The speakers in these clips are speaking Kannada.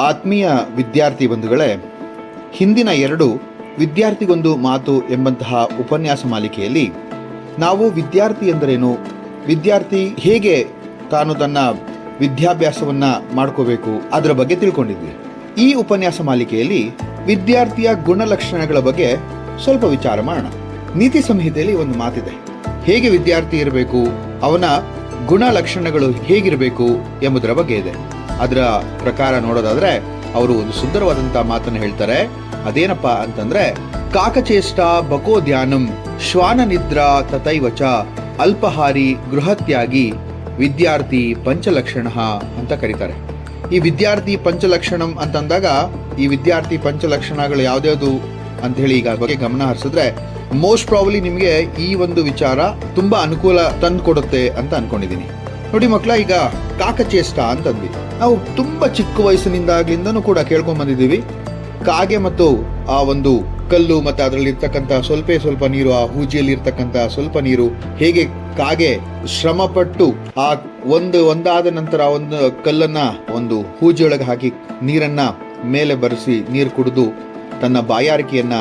ಆತ್ಮೀಯ ವಿದ್ಯಾರ್ಥಿ ಬಂಧುಗಳೇ, ಹಿಂದಿನ 2 ವಿದ್ಯಾರ್ಥಿಗೊಂದು ಮಾತು ಎಂಬಂತಹ ಉಪನ್ಯಾಸ ಮಾಲಿಕೆಯಲ್ಲಿ ನಾವು ವಿದ್ಯಾರ್ಥಿ ಎಂದರೇನು, ವಿದ್ಯಾರ್ಥಿ ಹೇಗೆ ತಾನು ತನ್ನ ವಿದ್ಯಾಭ್ಯಾಸವನ್ನು ಮಾಡ್ಕೋಬೇಕು ಅದರ ಬಗ್ಗೆ ತಿಳ್ಕೊಂಡಿದ್ವಿ. ಈ ಉಪನ್ಯಾಸ ಮಾಲಿಕೆಯಲ್ಲಿ ವಿದ್ಯಾರ್ಥಿಯ ಗುಣಲಕ್ಷಣಗಳ ಬಗ್ಗೆ ಸ್ವಲ್ಪ ವಿಚಾರ ಮಾಡೋಣ. ನೀತಿ ಸಂಹಿತೆಯಲ್ಲಿ ಒಂದು ಮಾತಿದೆ, ಹೇಗೆ ವಿದ್ಯಾರ್ಥಿ ಇರಬೇಕು, ಅವನ ಗುಣಲಕ್ಷಣಗಳು ಹೇಗಿರಬೇಕು ಎಂಬುದರ ಬಗ್ಗೆ ಇದೆ. ಅದರ ಪ್ರಕಾರ ನೋಡೋದಾದ್ರೆ ಅವರು ಒಂದು ಸುಂದರವಾದಂತ ಮಾತನ್ನು ಹೇಳ್ತಾರೆ. ಅದೇನಪ್ಪಾ ಅಂತಂದ್ರೆ, ಕಾಕಚೇಷ್ಟ ಬಕೋದ್ಯಾನಂ ಶ್ವಾನ ನಿದ್ರಾ ತಥೈವಚ ಅಲ್ಪಹಾರಿ ಗೃಹತ್ಯಾಗಿ ವಿದ್ಯಾರ್ಥಿ ಪಂಚಲಕ್ಷಣ ಅಂತ ಕರೀತಾರೆ. ಈ ವಿದ್ಯಾರ್ಥಿ ಪಂಚಲಕ್ಷಣಂ ಅಂತಂದಾಗ ಈ ವಿದ್ಯಾರ್ಥಿ ಪಂಚಲಕ್ಷಣಗಳು ಯಾವ್ದ್ಯಾವ್ದು ಅಂತ ಹೇಳಿ ಈಗ ಬಗ್ಗೆ ಗಮನ ಹರಿಸಿದ್ರೆ ಮೋಸ್ಟ್ ಪ್ರಾಬಲಿ ನಿಮಗೆ ಈ ಒಂದು ವಿಚಾರ ತುಂಬಾ ಅನುಕೂಲ ತಂದು ಕೊಡುತ್ತೆ ಅಂತ ಅನ್ಕೊಂಡಿದೀನಿ. ನೋಡಿ ಮಕ್ಕಳ, ಈಗ ಕಾಕಚೇಷ್ಟ ಅಂತಂದ್ವಿ. ನಾವು ತುಂಬಾ ಚಿಕ್ಕ ವಯಸ್ಸಿನಿಂದಾಗ್ಲಿಂದನೂ ಕೂಡ ಕೇಳ್ಕೊಂಡ್ ಬಂದಿದ್ದೀವಿ. ಕಾಗೆ ಮತ್ತು ಆ ಒಂದು ಕಲ್ಲು ಮತ್ತೆ ಅದರಲ್ಲಿ ಇರ್ತಕ್ಕಂಥ ಸ್ವಲ್ಪ ನೀರು, ಆ ಹೂಜಿಯಲ್ಲಿ ಇರ್ತಕ್ಕಂಥ ಸ್ವಲ್ಪ ನೀರು, ಹೇಗೆ ಕಾಗೆ ಶ್ರಮ ಪಟ್ಟು ಆ ಒಂದಾದ ನಂತರ ಒಂದು ಕಲ್ಲನ್ನ ಒಂದು ಹೂಜಿಯೊಳಗೆ ಹಾಕಿ ನೀರನ್ನ ಮೇಲೆ ಬರೆಸಿ ನೀರು ಕುಡಿದು ತನ್ನ ಬಾಯಾರಿಕೆಯನ್ನ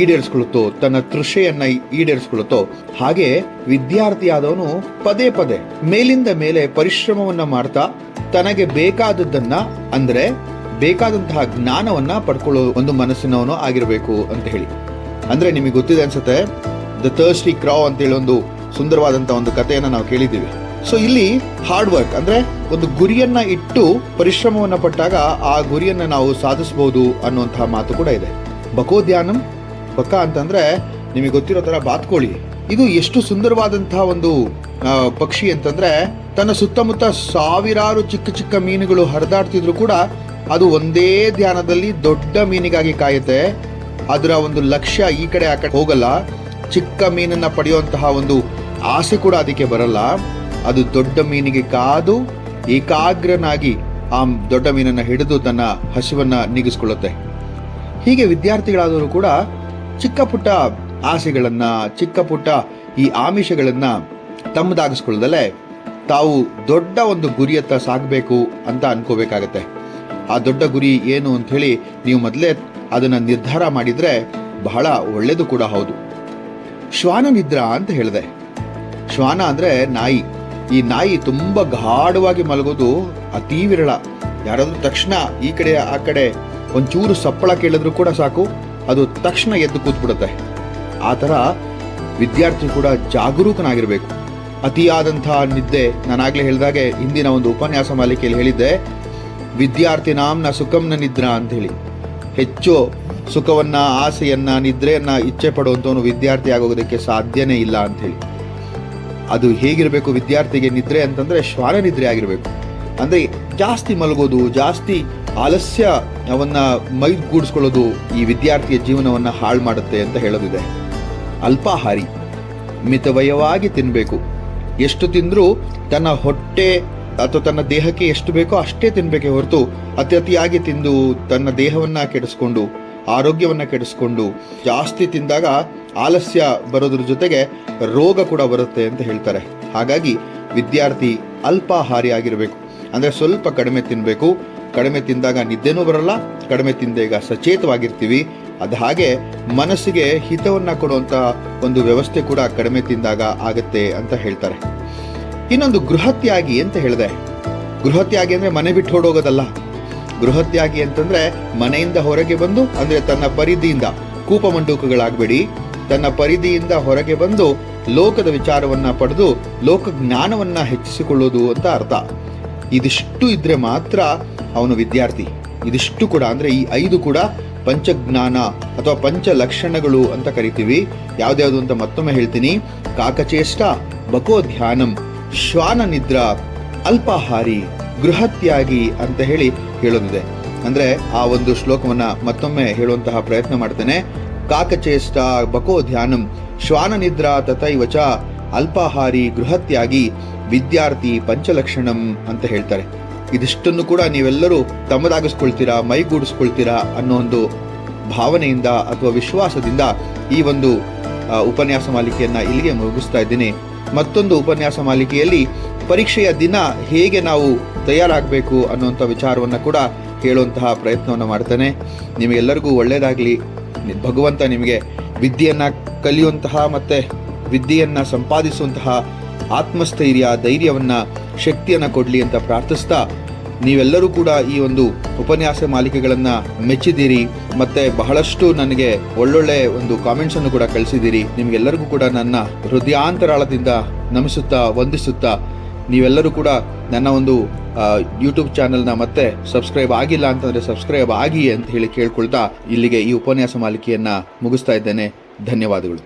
ಈಡೇರಿಸ್ಕೊಳ್ಳುತ್ತೋ, ತನ್ನ ತೃಷೆಯನ್ನ ಈಡೇರಿಸ್ಕೊಳ್ಳುತ್ತೋ, ಹಾಗೆ ವಿದ್ಯಾರ್ಥಿಯಾದವನು ಪದೇ ಪದೇ ಮೇಲಿಂದ ಮೇಲೆ ಪರಿಶ್ರಮವನ್ನ ಮಾಡ್ತಾ ತನಗೆ ಬೇಕಾದದ್ದನ್ನ, ಅಂದ್ರೆ ಬೇಕಾದಂತಹ ಜ್ಞಾನವನ್ನ ಪಡ್ಕೊಳ್ಳೋ ಒಂದು ಮನಸ್ಸಿನವನು ಆಗಿರಬೇಕು ಅಂತ ಹೇಳಿ. ಅಂದ್ರೆ ನಿಮಗೆ ಗೊತ್ತಿದೆ ಅನ್ಸುತ್ತೆ, ದ ಥರ್ಸ್ಟಿ ಕ್ರಾವ್ ಅಂತೇಳಿ ಒಂದು ಸುಂದರವಾದಂತಹ ಒಂದು ಕಥೆಯನ್ನ ನಾವು ಕೇಳಿದ್ದೀವಿ. ಸೊ ಇಲ್ಲಿ ಹಾರ್ಡ್ ವರ್ಕ್ ಅಂದ್ರೆ ಒಂದು ಗುರಿಯನ್ನ ಇಟ್ಟು ಪರಿಶ್ರಮವನ್ನ ಪಟ್ಟಾಗ ಆ ಗುರಿಯನ್ನ ನಾವು ಸಾಧಿಸಬಹುದು ಅನ್ನುವಂತಹ ಮಾತು ಕೂಡ ಇದೆ. ಬಕೋದ್ಯಾನಂ, ಬಕ ಅಂತಂದ್ರೆ ನಿಮಗೆ ಗೊತ್ತಿರೋ ತರ ಬಾತ್ಕೋಳಿ. ಇದು ಎಷ್ಟು ಸುಂದರವಾದಂತಹ ಒಂದು ಪಕ್ಷಿ ಅಂತಂದ್ರೆ, ತನ್ನ ಸುತ್ತಮುತ್ತ ಸಾವಿರಾರು ಚಿಕ್ಕ ಚಿಕ್ಕ ಮೀನುಗಳು ಹರಿದಾಡ್ತಿದ್ರು ಕೂಡ ಅದು ಒಂದೇ ಧ್ಯಾನದಲ್ಲಿ ದೊಡ್ಡ ಮೀನಿಗಾಗಿ ಕಾಯುತ್ತೆ. ಅದರ ಒಂದು ಲಕ್ಷ್ಯ ಈ ಕಡೆ ಆ ಕಡೆ ಹೋಗಲ್ಲ. ಚಿಕ್ಕ ಮೀನನ್ನ ಪಡೆಯುವಂತಹ ಒಂದು ಆಸೆ ಕೂಡ ಅದಕ್ಕೆ ಬರಲ್ಲ. ಅದು ದೊಡ್ಡ ಮೀನಿಗೆ ಕಾದು ಏಕಾಗ್ರನಾಗಿ ಆ ದೊಡ್ಡ ಮೀನನ್ನ ಹಿಡಿದು ತನ್ನ ಹಸಿವನ್ನ ನೀಗಿಸ್ಕೊಳ್ಳುತ್ತೆ. ಹೀಗೆ ವಿದ್ಯಾರ್ಥಿಗಳಾದವರು ಕೂಡ ಚಿಕ್ಕ ಪುಟ್ಟ ಆಸೆಗಳನ್ನ, ಚಿಕ್ಕ ಪುಟ್ಟ ಈ ಆಮಿಷಗಳನ್ನ ತಮ್ಮದಾಗಿಸ್ಕೊಳ್ಳದಲ್ಲೇ ತಾವು ದೊಡ್ಡ ಒಂದು ಗುರಿಯತ್ತ ಸಾಗಬೇಕು ಅಂತ ಅನ್ಕೋಬೇಕಾಗತ್ತೆ. ಆ ದೊಡ್ಡ ಗುರಿ ಏನು ಅಂತ ಹೇಳಿ ನೀವು ಮೊದಲೇ ಅದನ್ನ ನಿರ್ಧಾರ ಮಾಡಿದ್ರೆ ಬಹಳ ಒಳ್ಳೇದು ಕೂಡ ಹೌದು. ಶ್ವಾನ ನಿದ್ರಾ ಅಂತ ಹೇಳಿದೆ. ಶ್ವಾನ ಅಂದ್ರೆ ನಾಯಿ. ಈ ನಾಯಿ ತುಂಬಾ ಗಾಢವಾಗಿ ಮಲಗೋದು ಅತೀ ವಿರಳ. ಯಾರಾದ್ರೂ ತಕ್ಷಣ ಈ ಕಡೆ ಆ ಕಡೆ ಒಂಚೂರು ಸಪ್ಪಳ ಕೇಳಿದ್ರು ಕೂಡ ಸಾಕು, ಅದು ತಕ್ಷಣ ಎದ್ದು ಕೂತ್ಬಿಡುತ್ತೆ. ಆ ತರ ವಿದ್ಯಾರ್ಥಿ ಕೂಡ ಜಾಗರೂಕನಾಗಿರ್ಬೇಕು. ಅತಿಯಾದಂತಹ ನಿದ್ದೆ, ನಾನಾಗ್ಲೇ ಹೇಳಿದಾಗೆ ಹಿಂದಿನ ಒಂದು ಉಪನ್ಯಾಸ ಮಾಲಿಕೆಯಲ್ಲಿ ಹೇಳಿದ್ದೆ, ವಿದ್ಯಾರ್ಥಿನಾಂನ ಸುಖಂನ ನಿದ್ರಾ ಅಂತ ಹೇಳಿ. ಹೆಚ್ಚು ಸುಖವನ್ನ, ಆಸೆಯನ್ನ, ನಿದ್ರೆಯನ್ನ ಇಚ್ಛೆ ಪಡುವಂತವನು ವಿದ್ಯಾರ್ಥಿ ಆಗೋದಕ್ಕೆ ಸಾಧ್ಯನೇ ಇಲ್ಲ ಅಂತ ಹೇಳಿ. ಅದು ಹೇಗಿರಬೇಕು ವಿದ್ಯಾರ್ಥಿಗೆ ನಿದ್ರೆ ಅಂತಂದ್ರೆ ಶ್ವಾನ ನಿದ್ರೆ ಆಗಿರ್ಬೇಕು. ಅಂದ್ರೆ ಜಾಸ್ತಿ ಮಲಗೋದು, ಜಾಸ್ತಿ ಆಲಸ್ಯ ಅವನ್ನ ಮೈಗೂಡಿಸ್ಕೊಳ್ಳೋದು ಈ ವಿದ್ಯಾರ್ಥಿಯ ಜೀವನವನ್ನ ಹಾಳು ಮಾಡುತ್ತೆ ಅಂತ ಹೇಳೋದಿದೆ. ಅಲ್ಪಾಹಾರಿ, ಮಿತವ್ಯಯವಾಗಿ ತಿನ್ಬೇಕು. ಎಷ್ಟು ತಿಂದ್ರೂ ತನ್ನ ಹೊಟ್ಟೆ ಅಥವಾ ತನ್ನ ದೇಹಕ್ಕೆ ಎಷ್ಟು ಬೇಕೋ ಅಷ್ಟೇ ತಿನ್ಬೇಕೆ ಹೊರತು ಅತಿಯಾಗಿ ತಿಂದು ತನ್ನ ದೇಹವನ್ನ ಕೆಡಿಸ್ಕೊಂಡು, ಆರೋಗ್ಯವನ್ನ ಕೆಡಿಸ್ಕೊಂಡು, ಜಾಸ್ತಿ ತಿಂದಾಗ ಆಲಸ್ಯ ಬರೋದ್ರ ಜೊತೆಗೆ ರೋಗ ಕೂಡ ಬರುತ್ತೆ ಅಂತ ಹೇಳ್ತಾರೆ. ಹಾಗಾಗಿ ವಿದ್ಯಾರ್ಥಿ ಅಲ್ಪಾಹಾರಿ ಆಗಿರಬೇಕು. ಅಂದ್ರೆ ಸ್ವಲ್ಪ ಕಡಿಮೆ ತಿನ್ಬೇಕು. ಕಡಿಮೆ ತಿಂದಾಗ ನಿದ್ದೆನೂ ಬರಲ್ಲ, ಕಡಿಮೆ ತಿಂದಾಗ ಸಚೇತವಾಗಿರ್ತೀವಿ. ಅದು ಹಾಗೆ ಮನಸ್ಸಿಗೆ ಹಿತವನ್ನ ಕೊಡುವಂತ ಒಂದು ವ್ಯವಸ್ಥೆ ಕೂಡ ಕಡಿಮೆ ತಿಂದಾಗ ಆಗತ್ತೆ ಅಂತ ಹೇಳ್ತಾರೆ. ಇನ್ನೊಂದು ಗೃಹತ್ಯಾಗಿ ಅಂತ ಹೇಳಿದೆ. ಗೃಹತ್ಯಾಗಿ ಅಂದ್ರೆ ಮನೆ ಬಿಟ್ಟು ಹೊರಡೋಗೋದಲ್ಲ. ಗೃಹತ್ಯಾಗಿ ಅಂತಂದ್ರೆ ಮನೆಯಿಂದ ಹೊರಗೆ ಬಂದು, ಅಂದ್ರೆ ತನ್ನ ಪರಿಧಿಯಿಂದ, ಕೂಪಮಂಡೂಕಗಳಾಗಬೇಡಿ, ತನ್ನ ಪರಿಧಿಯಿಂದ ಹೊರಗೆ ಬಂದು ಲೋಕದ ವಿಚಾರವನ್ನ ಪಡೆದು ಲೋಕ ಜ್ಞಾನವನ್ನ ಹೆಚ್ಚಿಸಿಕೊಳ್ಳೋದು ಅಂತ ಅರ್ಥ. ಇದಿಷ್ಟು ಇದ್ರೆ ಮಾತ್ರ ಅವನು ವಿದ್ಯಾರ್ಥಿ. ಇದಿಷ್ಟು ಕೂಡ ಅಂದ್ರೆ ಈ 5 ಕೂಡ ಪಂಚಜ್ಞಾನ ಅಥವಾ ಪಂಚ ಲಕ್ಷಣಗಳು ಅಂತ ಕರಿತೀವಿ. ಯಾವ್ದ್ಯಾವ್ದು ಅಂತ ಮತ್ತೊಮ್ಮೆ ಹೇಳ್ತೀನಿ. ಕಾಕಚೇಷ್ಟ ಬಕೋಧ್ಯಾನಂ ಶ್ವಾನ ನಿದ್ರಾ ಅಲ್ಪಾಹಾರಿ ಗೃಹತ್ಯಾಗಿ ಅಂತ ಹೇಳೋದಿದೆ. ಅಂದ್ರೆ ಆ ಒಂದು ಶ್ಲೋಕವನ್ನ ಮತ್ತೊಮ್ಮೆ ಹೇಳುವಂತಹ ಪ್ರಯತ್ನ ಮಾಡ್ತೇನೆ. ಕಾಕಚೇಷ್ಟ ಬಕೋಧ್ಯಾನಂ ಶ್ವಾನ ನಿದ್ರಾ ತಥೈವಚ ಅಲ್ಪಾಹಾರಿ ಗೃಹತ್ಯಾಗಿ ವಿದ್ಯಾರ್ಥಿ ಪಂಚಲಕ್ಷಣಂ ಅಂತ ಹೇಳ್ತಾರೆ. ಇದಿಷ್ಟನ್ನು ಕೂಡ ನೀವೆಲ್ಲರೂ ತಮ್ಮದಾಗಿಸ್ಕೊಳ್ತೀರಾ, ಮೈಗೂಡಿಸ್ಕೊಳ್ತೀರಾ ಅನ್ನೋ ಒಂದು ಭಾವನೆಯಿಂದ ಅಥವಾ ವಿಶ್ವಾಸದಿಂದ ಈ ಒಂದು ಉಪನ್ಯಾಸ ಮಾಲಿಕೆಯನ್ನ ಇಲ್ಲಿಗೆ ಮುಗಿಸ್ತಾ ಇದ್ದೀನಿ. ಮತ್ತೊಂದು ಉಪನ್ಯಾಸ ಮಾಲಿಕೆಯಲ್ಲಿ ಪರೀಕ್ಷೆಯ ದಿನ ಹೇಗೆ ನಾವು ತಯಾರಾಗಬೇಕು ಅನ್ನುವಂಥ ವಿಚಾರವನ್ನ ಕೂಡ ಹೇಳುವಂತಹ ಪ್ರಯತ್ನವನ್ನು ಮಾಡ್ತಾನೆ. ನಿಮಗೆಲ್ಲರಿಗೂ ಒಳ್ಳೆಯದಾಗಲಿ. ಭಗವಂತ ನಿಮಗೆ ವಿದ್ಯೆಯನ್ನು ಕಲಿಯುವಂತಹ ಮತ್ತು ವಿದ್ಯೆಯನ್ನು ಸಂಪಾದಿಸುವಂತಹ ಆತ್ಮಸ್ಥೈರ್ಯ, ಧೈರ್ಯವನ್ನು, ಶಕ್ತಿಯನ್ನು ಕೊಡಲಿ ಅಂತ ಪ್ರಾರ್ಥಿಸ್ತಾ, ನೀವೆಲ್ಲರೂ ಕೂಡ ಈ ಒಂದು ಉಪನ್ಯಾಸ ಮಾಲಿಕೆಗಳನ್ನು ಮೆಚ್ಚಿದ್ದೀರಿ ಮತ್ತು ಬಹಳಷ್ಟು ನನಗೆ ಒಳ್ಳೊಳ್ಳೆ ಒಂದು ಕಾಮೆಂಟ್ಸನ್ನು ಕೂಡ ಕಳಿಸಿದ್ದೀರಿ. ನಿಮಗೆಲ್ಲರಿಗೂ ಕೂಡ ನನ್ನ ಹೃದಯಾಂತರಾಳದಿಂದ ನಮಿಸುತ್ತಾ, ವಂದಿಸುತ್ತಾ, ನೀವೆಲ್ಲರೂ ಕೂಡ ನನ್ನ ಒಂದು ಯೂಟ್ಯೂಬ್ ಚಾನಲ್ನ ಮತ್ತೆ ಸಬ್ಸ್ಕ್ರೈಬ್ ಆಗಿಲ್ಲ ಅಂತಂದರೆ ಸಬ್ಸ್ಕ್ರೈಬ್ ಆಗಿ ಅಂತ ಹೇಳಿ ಕೇಳ್ಕೊಳ್ತಾ ಇಲ್ಲಿಗೆ ಈ ಉಪನ್ಯಾಸ ಮಾಲಿಕೆಯನ್ನು ಮುಗಿಸ್ತಾ ಇದ್ದೇನೆ. ಧನ್ಯವಾದಗಳು.